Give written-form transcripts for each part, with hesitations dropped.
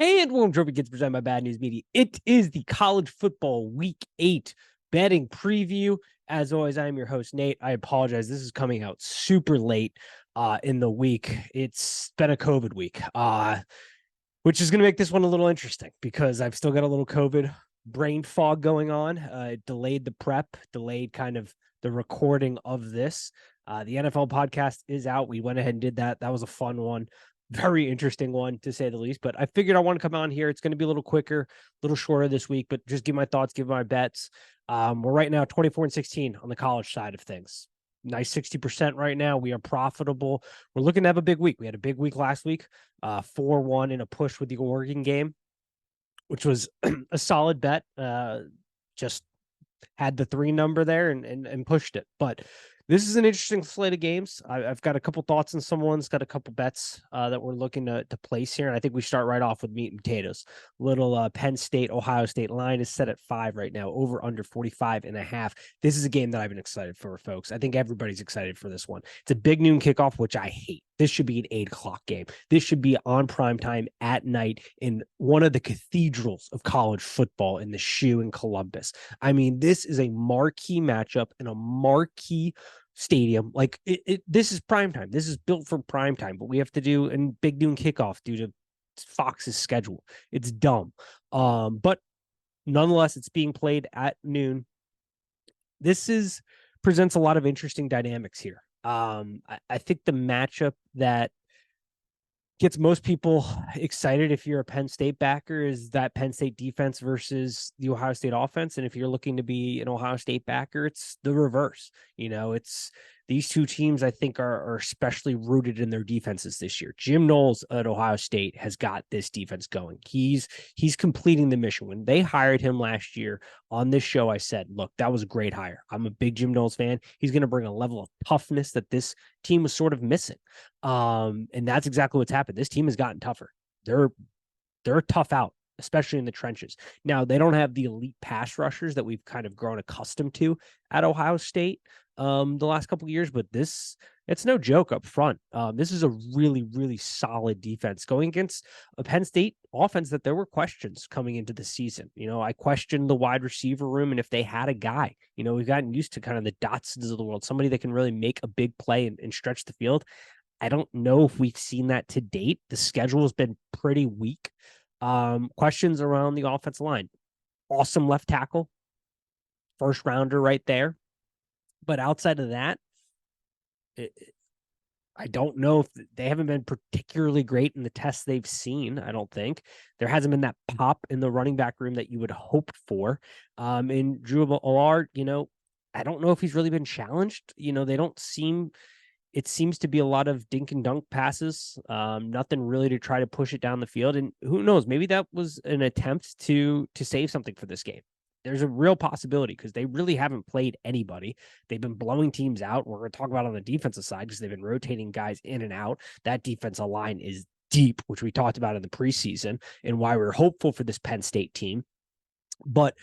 Hey, and Warm Trophy gets presented by Bad News Media. It is the college football week 8 betting preview. As always, I am your host, Nate. I apologize. This is coming out super late in the week. It's been a COVID week, which is going to make this one a little interesting because I've still got a little COVID brain fog going on. It delayed the prep, delayed kind of the recording of this. The NFL podcast is out. We went ahead and did that. That was a fun one. Very interesting one, to say the least. But I figured I want to come on here. It's going to be a little quicker, a little shorter this week, but just give my thoughts, give my bets. We're right now 24-16 on the college side of things. Nice 60% right now. We are profitable. We're looking to have a big week. We had a big week last week, 4-1 in a push with the Oregon game, which was a solid bet. Just had the 3 number there and pushed it. But this is an interesting slate of games. I've got a couple thoughts on someone's got a couple bets that we're looking to place here. And I think we start right off with meat and potatoes. Little Penn State, Ohio State line is set at 5 right now, over under 45.5. This is a game that I've been excited for, folks. I think everybody's excited for this one. It's a big noon kickoff, which I hate. This should be an 8 o'clock game. This should be on prime time at night in one of the cathedrals of college football in the shoe in Columbus. I mean, this is a marquee matchup in a marquee stadium. Like this is prime time. This is built for prime time, but we have to do a big noon kickoff due to Fox's schedule. It's dumb. But nonetheless, it's being played at noon. This presents a lot of interesting dynamics here. I think the matchup that gets most people excited if you're a Penn State backer is that Penn State defense versus the Ohio State offense. And if you're looking to be an Ohio State backer, it's the reverse. It's these two teams, I think, are especially rooted in their defenses this year. Jim Knowles at Ohio State has got this defense going. He's completing the mission. When they hired him last year on this show, I said, look, that was a great hire. I'm a big Jim Knowles fan. He's going to bring a level of toughness that this team was sort of missing. And that's exactly what's happened. This team has gotten tougher. They're tough out, especially in the trenches. Now, they don't have the elite pass rushers that we've kind of grown accustomed to at Ohio State the last couple of years, but it's no joke up front. This is a really, really solid defense going against a Penn State offense that there were questions coming into the season. I questioned the wide receiver room and if they had a guy. We've gotten used to kind of the Dotsons of the world, somebody that can really make a big play and stretch the field. I don't know if we've seen that to date. The schedule has been pretty weak. Questions around the offensive line. Awesome left tackle. First rounder right there. But outside of that, I don't know if they haven't been particularly great in the tests they've seen. I don't think there hasn't been that pop in the running back room that you would hope for. And Drew Allard, I don't know if he's really been challenged. It seems to be a lot of dink and dunk passes, nothing really to try to push it down the field. And who knows, maybe that was an attempt to save something for this game. There's a real possibility because they really haven't played anybody. They've been blowing teams out. We're going to talk about on the defensive side because they've been rotating guys in and out. That defensive line is deep, which we talked about in the preseason and why we're hopeful for this Penn State team. But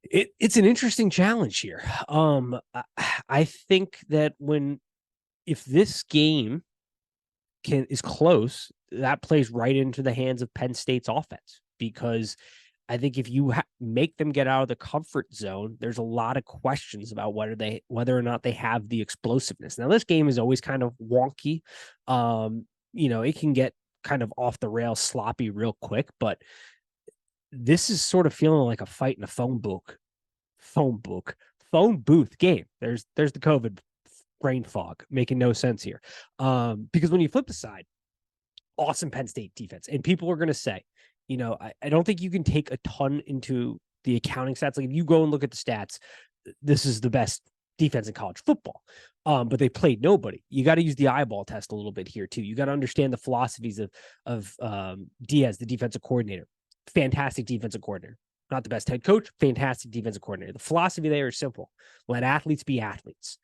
it's an interesting challenge here. I think that if this game is close, that plays right into the hands of Penn State's offense, because I think if you make them get out of the comfort zone, there's a lot of questions about whether or not they have the explosiveness. Now, this game is always kind of wonky. It can get kind of off the rails, sloppy real quick, but this is sort of feeling like a fight in a phone booth game. There's the COVID brain fog, making no sense here. Because when you flip the side, awesome Penn State defense. And people are going to say, I don't think you can take a ton into the accounting stats. Like if you go and look at the stats, this is the best defense in college football. But they played nobody. You got to use the eyeball test a little bit here too. You got to understand the philosophies of Diaz, the defensive coordinator. Fantastic defensive coordinator. Not the best head coach, fantastic defensive coordinator. The philosophy there is simple. Let athletes be athletes.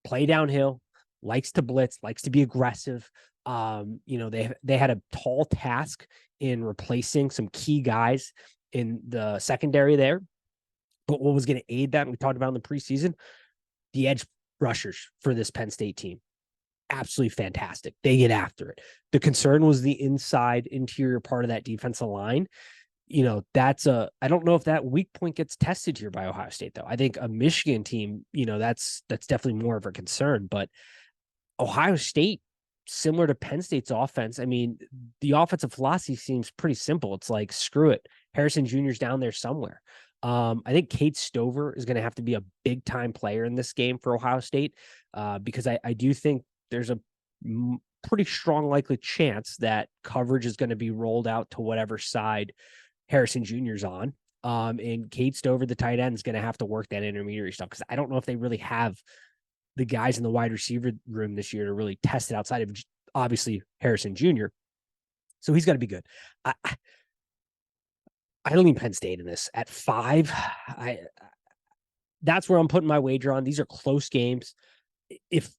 Play downhill, likes to blitz, likes to be aggressive. They had a tall task in replacing some key guys in the secondary there. But what was going to aid that, and we talked about in the preseason, the edge rushers for this Penn State team. absolutely fantastic. They get after it. The concern was the inside interior part of that defensive line. I don't know if that weak point gets tested here by Ohio State, though. I think a Michigan team, that's definitely more of a concern. But Ohio State, similar to Penn State's offense, I mean, the offensive philosophy seems pretty simple. It's like, screw it. Harrison Jr.'s down there somewhere. I think Kate Stover is going to have to be a big time player in this game for Ohio State, because I do think there's a pretty strong likely chance that coverage is going to be rolled out to whatever side Harrison Jr.'s on. And Kate Stover, the tight end, is going to have to work that intermediary stuff, because I don't know if they really have the guys in the wide receiver room this year to really test it outside of obviously Harrison Jr. So he's got to be good. I lean Penn State in this at 5. That's where I'm putting my wager on. These are close games. If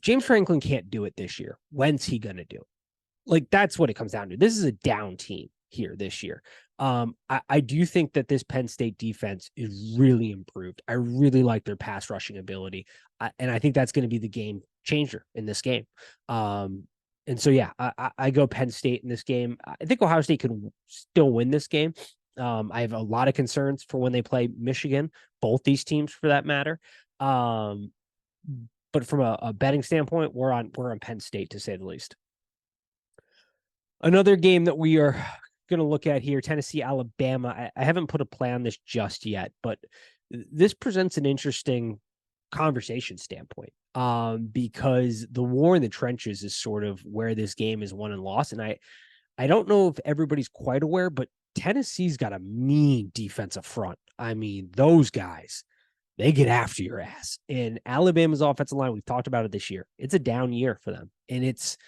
James Franklin can't do it this year, when's he going to do it? Like, that's what it comes down to. This is a down team here this year. I do think that this Penn State defense is really improved. I really like their pass rushing ability. And I think that's going to be the game changer in this game. And so, yeah, I go Penn State in this game. I think Ohio State can still win this game. I have a lot of concerns for when they play Michigan, both these teams for that matter. But from a betting standpoint, we're on Penn State, to say the least. Another game that we are going to look at here, Tennessee, Alabama. I haven't put a play on this just yet, but this presents an interesting conversation standpoint, because the war in the trenches is sort of where this game is won and lost. And I don't know if everybody's quite aware, but Tennessee's got a mean defensive front. I mean, those guys, they get after your ass. And Alabama's offensive line, we've talked about it this year, it's a down year for them. And it's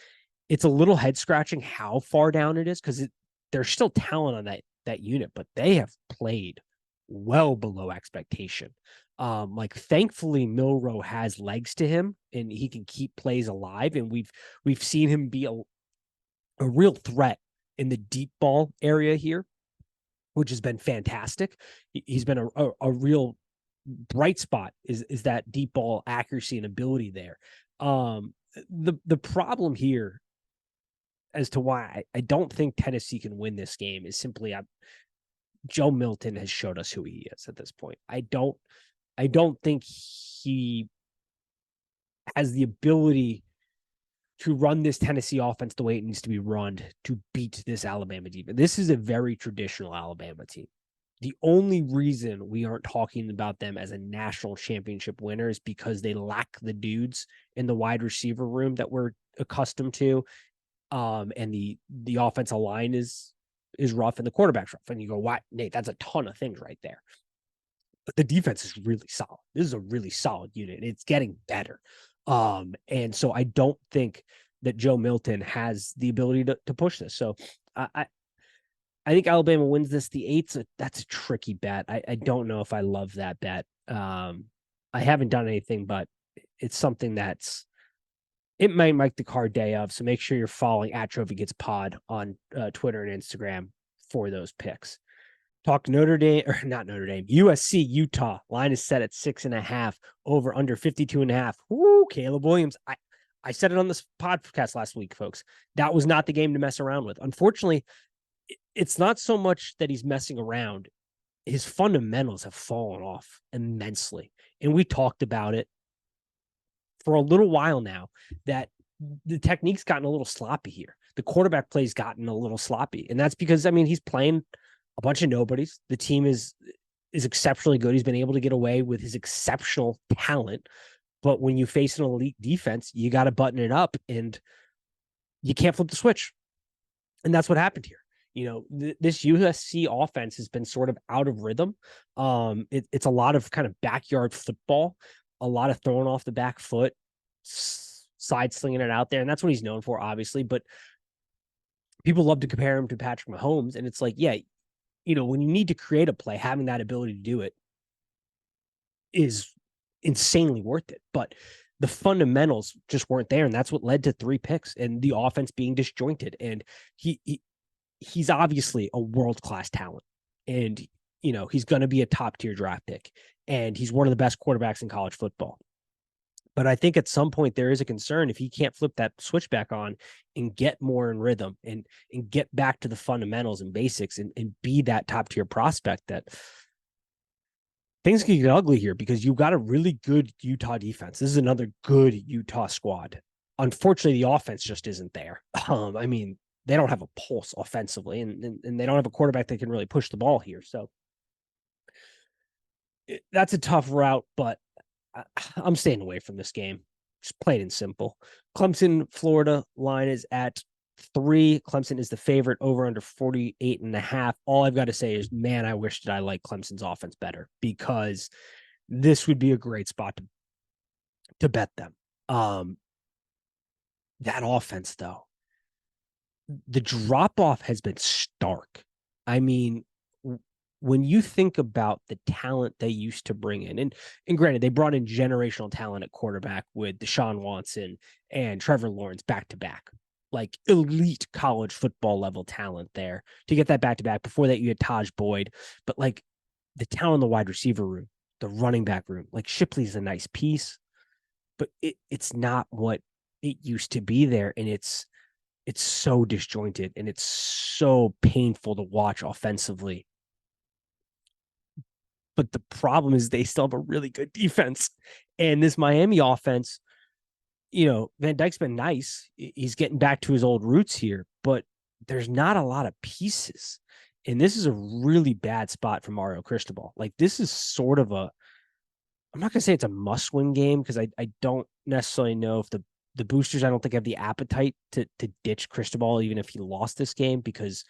a little head scratching how far down it is, because there's still talent on that unit, but they have played well below expectation. Thankfully, Milroe has legs to him and he can keep plays alive. And we've seen him be a real threat in the deep ball area here, which has been fantastic. He's been a real bright spot is that deep ball accuracy and ability there. The problem here as to why I don't think Tennessee can win this game is simply Joe Milton has showed us who he is at this point. I don't think he has the ability to run this Tennessee offense the way it needs to be run to beat this Alabama team. This is a very traditional Alabama team. The only reason we aren't talking about them as a national championship winner is because they lack the dudes in the wide receiver room that we're accustomed to. And the offensive line is rough and the quarterback's rough. And you go, why, Nate, that's a ton of things right there. But the defense is really solid. This is a really solid unit. It's getting better. And so I don't think that Joe Milton has the ability to push this. So I think Alabama wins this. The 8's that's a tricky bet. I don't know if I love that bet. I haven't done anything, but it's something it might make the card day of. So make sure you're following @TrophyGetsPod on Twitter and Instagram for those picks. Talk Notre Dame, or not Notre Dame, USC, Utah. Line is set at 6.5, over under 52.5. Woo, Caleb Williams. I said it on this podcast last week, folks. That was not the game to mess around with. Unfortunately, it's not so much that he's messing around. His fundamentals have fallen off immensely. And we talked about it for a little while now, that the technique's gotten a little sloppy here. The quarterback play's gotten a little sloppy. And that's because, he's playing a bunch of nobodies. The team is exceptionally good. He's been able to get away with his exceptional talent. But when you face an elite defense, you got to button it up and you can't flip the switch. And that's what happened here. This USC offense has been sort of out of rhythm. It's a lot of kind of backyard football, a lot of throwing off the back foot, side slinging it out there. And that's what he's known for, obviously. But people love to compare him to Patrick Mahomes. And it's like, yeah, when you need to create a play, having that ability to do it is insanely worth it. But the fundamentals just weren't there. And that's what led to 3 picks and the offense being disjointed. And he's obviously a world-class talent. And, he's going to be a top-tier draft pick. And he's one of the best quarterbacks in college football. But I think at some point there is a concern if he can't flip that switch back on and get more in rhythm and get back to the fundamentals and basics and be that top tier prospect, that things can get ugly here because you've got a really good Utah defense. This is another good Utah squad. Unfortunately, the offense just isn't there. I mean, they don't have a pulse offensively, and they don't have a quarterback that can really push the ball here. So that's a tough route, but I'm staying away from this game. Just plain and simple. Clemson, Florida line is at 3. Clemson is the favorite, over under 48.5. All I've got to say is, man, I wish that I liked Clemson's offense better, because this would be a great spot to bet them. That offense, though, the drop off has been stark. I mean, when you think about the talent they used to bring in, and granted, they brought in generational talent at quarterback with Deshaun Watson and Trevor Lawrence back to back, like elite college football level talent there to get that back to back. Before that, you had Taj Boyd, but like the talent in the wide receiver room, the running back room, like Shipley's a nice piece, but it's not what it used to be there. And it's so disjointed and it's so painful to watch offensively. But the problem is they still have a really good defense. And this Miami offense, Van Dyke's been nice. He's getting back to his old roots here, but there's not a lot of pieces. And this is a really bad spot for Mario Cristobal. Like, this is sort of I'm not going to say it's a must-win game, because I don't necessarily know if the boosters, I don't think, have the appetite to ditch Cristobal, even if he lost this game, because,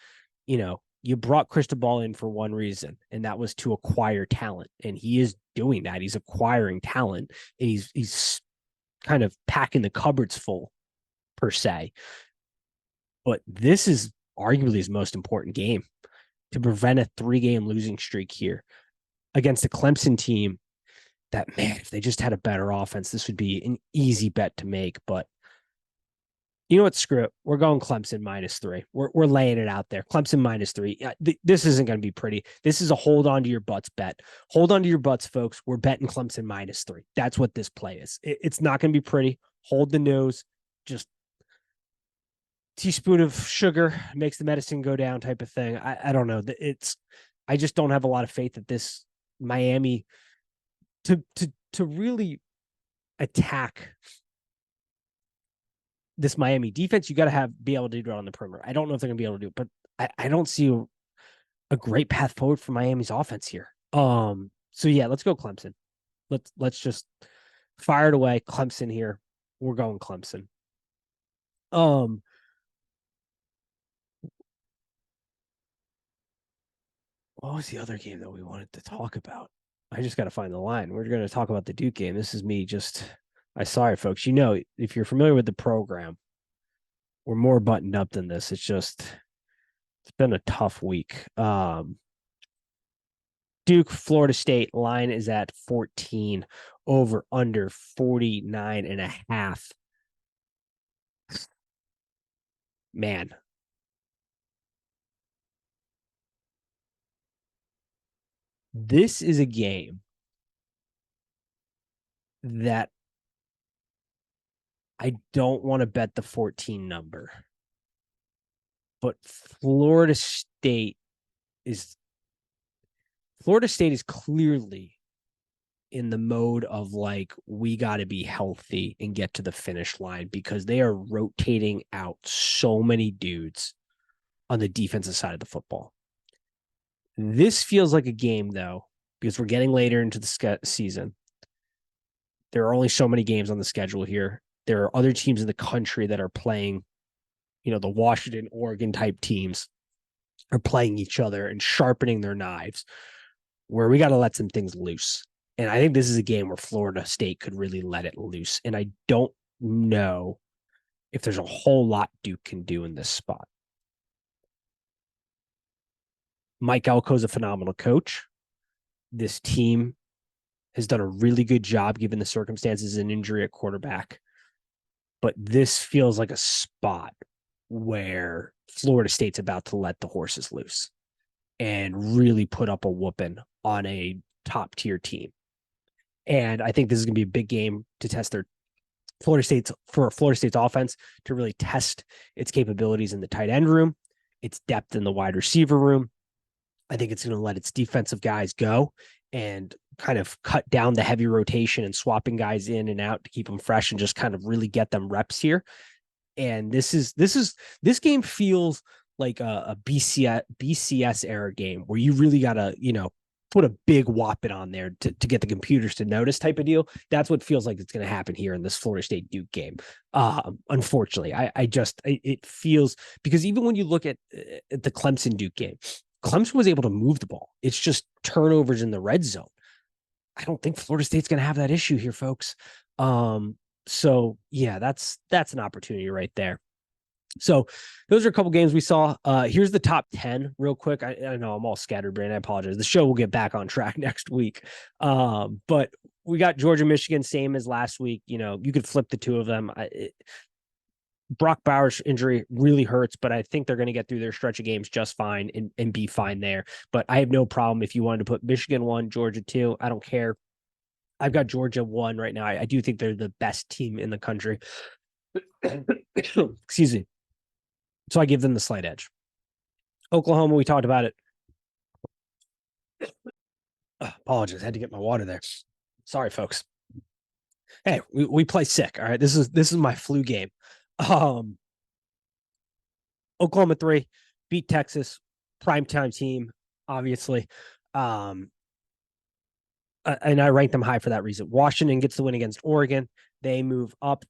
you brought Cristobal in for one reason, and that was to acquire talent. And he is doing that. He's acquiring talent, and he's kind of packing the cupboards full, per se. But this is arguably his most important game to prevent a 3-game losing streak here against a Clemson team that, man, if they just had a better offense, this would be an easy bet to make. But you know what? Screw it. We're going Clemson -3. We're laying it out there. Clemson -3. This isn't going to be pretty. This is a hold on to your butts bet. Hold on to your butts, folks. We're betting Clemson -3. That's what this play is. It's not going to be pretty. Hold the nose. Just teaspoon of sugar makes the medicine go down type of thing. I don't know. I just don't have a lot of faith that this Miami to really attack this Miami defense. You got to be able to do it on the perimeter. I don't know if they're going to be able to do it, but I don't see a great path forward for Miami's offense here. So yeah, let's go Clemson. Let's just fire it away. Clemson here. We're going Clemson. What was the other game that we wanted to talk about? I just got to find the line. We're going to talk about the Duke game. This is me sorry, folks. If you're familiar with the program, we're more buttoned up than this. It's been a tough week. Duke, Florida State line is at 14, over under 49.5. Man, this is a game that I don't want to bet the 14 number, but Florida State is clearly in the mode of like, we got to be healthy and get to the finish line, because they are rotating out so many dudes on the defensive side of the football. This feels like a game, though, because we're getting later into the season. There are only so many games on the schedule here. There are other teams in the country that are playing, the Washington, Oregon type teams are playing each other and sharpening their knives, where we got to let some things loose. And I think this is a game where Florida State could really let it loose. And I don't know if there's a whole lot Duke can do in this spot. Mike Elko is a phenomenal coach. This team has done a really good job given the circumstances and injury at quarterback. But this feels like a spot where Florida State's about to let the horses loose and really put up a whooping on a top tier team. And I think this is going to be a big game to test Florida State's offense to really test its capabilities in the tight end room, its depth in the wide receiver room. I think it's going to let its defensive guys go and kind of cut down the heavy rotation and swapping guys in and out to keep them fresh and just kind of really get them reps here. And this game feels like a BCS era game where you really gotta, put a big whopping on there to get the computers to notice type of deal. That's what feels like it's going to happen here in this Florida State Duke game. Unfortunately, it feels, because even when you look at the Clemson Duke game, Clemson was able to move the ball. It's just turnovers in the red zone. I don't think Florida State's going to have that issue here, folks. So yeah, that's an opportunity right there. So those are a couple games we saw. Here's the top 10 real quick. I know I'm all scatterbrained. I apologize. The show will get back on track next week. But we got Georgia, Michigan, same as last week. You could flip the two of them. Brock Bowers' injury really hurts, but I think they're going to get through their stretch of games just fine and be fine there. But I have no problem if you wanted to put Michigan 1, Georgia 2. I don't care. I've got Georgia 1 right now. I do think they're the best team in the country. Excuse me. So I give them the slight edge. Oklahoma, we talked about it. Apologies, had to get my water there. Sorry, folks. Hey, we play sick. All right, this is my flu game. Oklahoma 3 beat Texas, primetime team, obviously. And I ranked them high for that reason. Washington gets the win against Oregon. They move up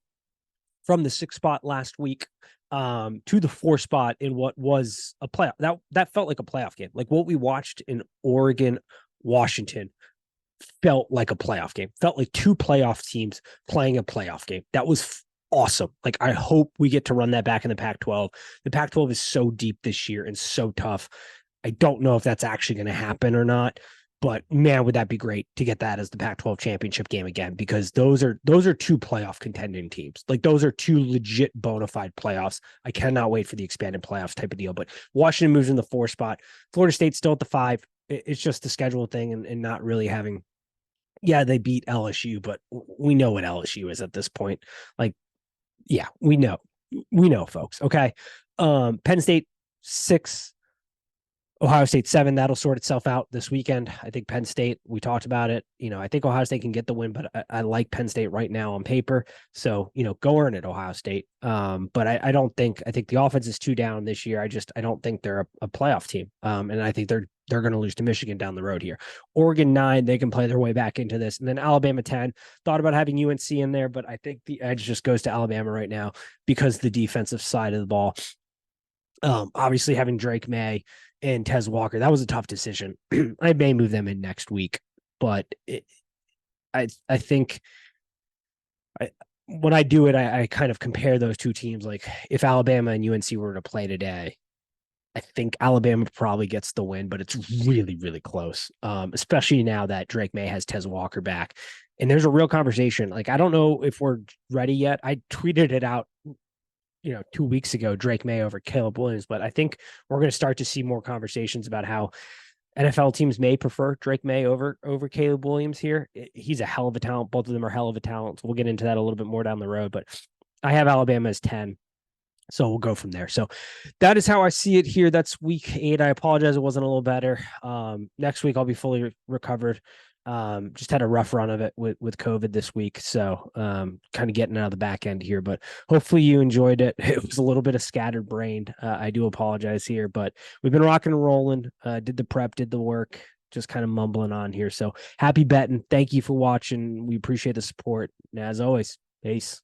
from the 6th spot last week to the 4th spot in what was a playoff. That felt like a playoff game. Like what we watched in Oregon, Washington felt like a playoff game. Felt like two playoff teams playing a playoff game. That was awesome. Like I hope we get to run that back in the Pac-12. The Pac-12 is so deep this year and so tough. I don't know if that's actually going to happen or not. But man, would that be great to get that as the Pac-12 championship game again, because those are two playoff contending teams. Like those are two legit bona fide playoffs. I cannot wait for the expanded playoffs type of deal. But Washington moves in the 4th spot. Florida State's still at the 5. It's just the schedule thing and not really having. Yeah, they beat LSU, but we know what LSU is at this point. Like, yeah, we know, folks. Okay, Penn State 6. Ohio State 7, that'll sort itself out this weekend. I think Penn State, we talked about it. I think Ohio State can get the win, but I like Penn State right now on paper. So, go earn it, Ohio State. But I think the offense is too down this year. I don't think they're a playoff team. And I think they're going to lose to Michigan down the road here. Oregon 9, they can play their way back into this. And then Alabama 10, thought about having UNC in there, but I think the edge just goes to Alabama right now because the defensive side of the ball. Obviously having Drake May and Tez Walker, that was a tough decision. I may move them in next week, but I think when I do it, I kind of compare those two teams. Like if Alabama and UNC were to play today, I think Alabama probably gets the win, but it's really, really close. Especially now that Drake May has Tez Walker back, and there's a real conversation. Like I don't know if we're ready yet. I tweeted it out 2 weeks ago, Drake May over Caleb Williams, but I think we're going to start to see more conversations about how NFL teams may prefer Drake May over Caleb Williams here. He's a hell of a talent. Both of them are hell of a talent. So we'll get into that a little bit more down the road, but I have Alabama as 10. So we'll go from there. So that is how I see it here. That's week 8. I apologize. It wasn't a little better. Next week I'll be fully recovered. Just had a rough run of it with COVID this week. So kind of getting out of the back end here, but hopefully you enjoyed it. It was a little bit of scattered brained. I do apologize here, but we've been rocking and rolling, did the prep, did the work, just kind of mumbling on here. So happy betting. Thank you for watching. We appreciate the support. And as always, peace.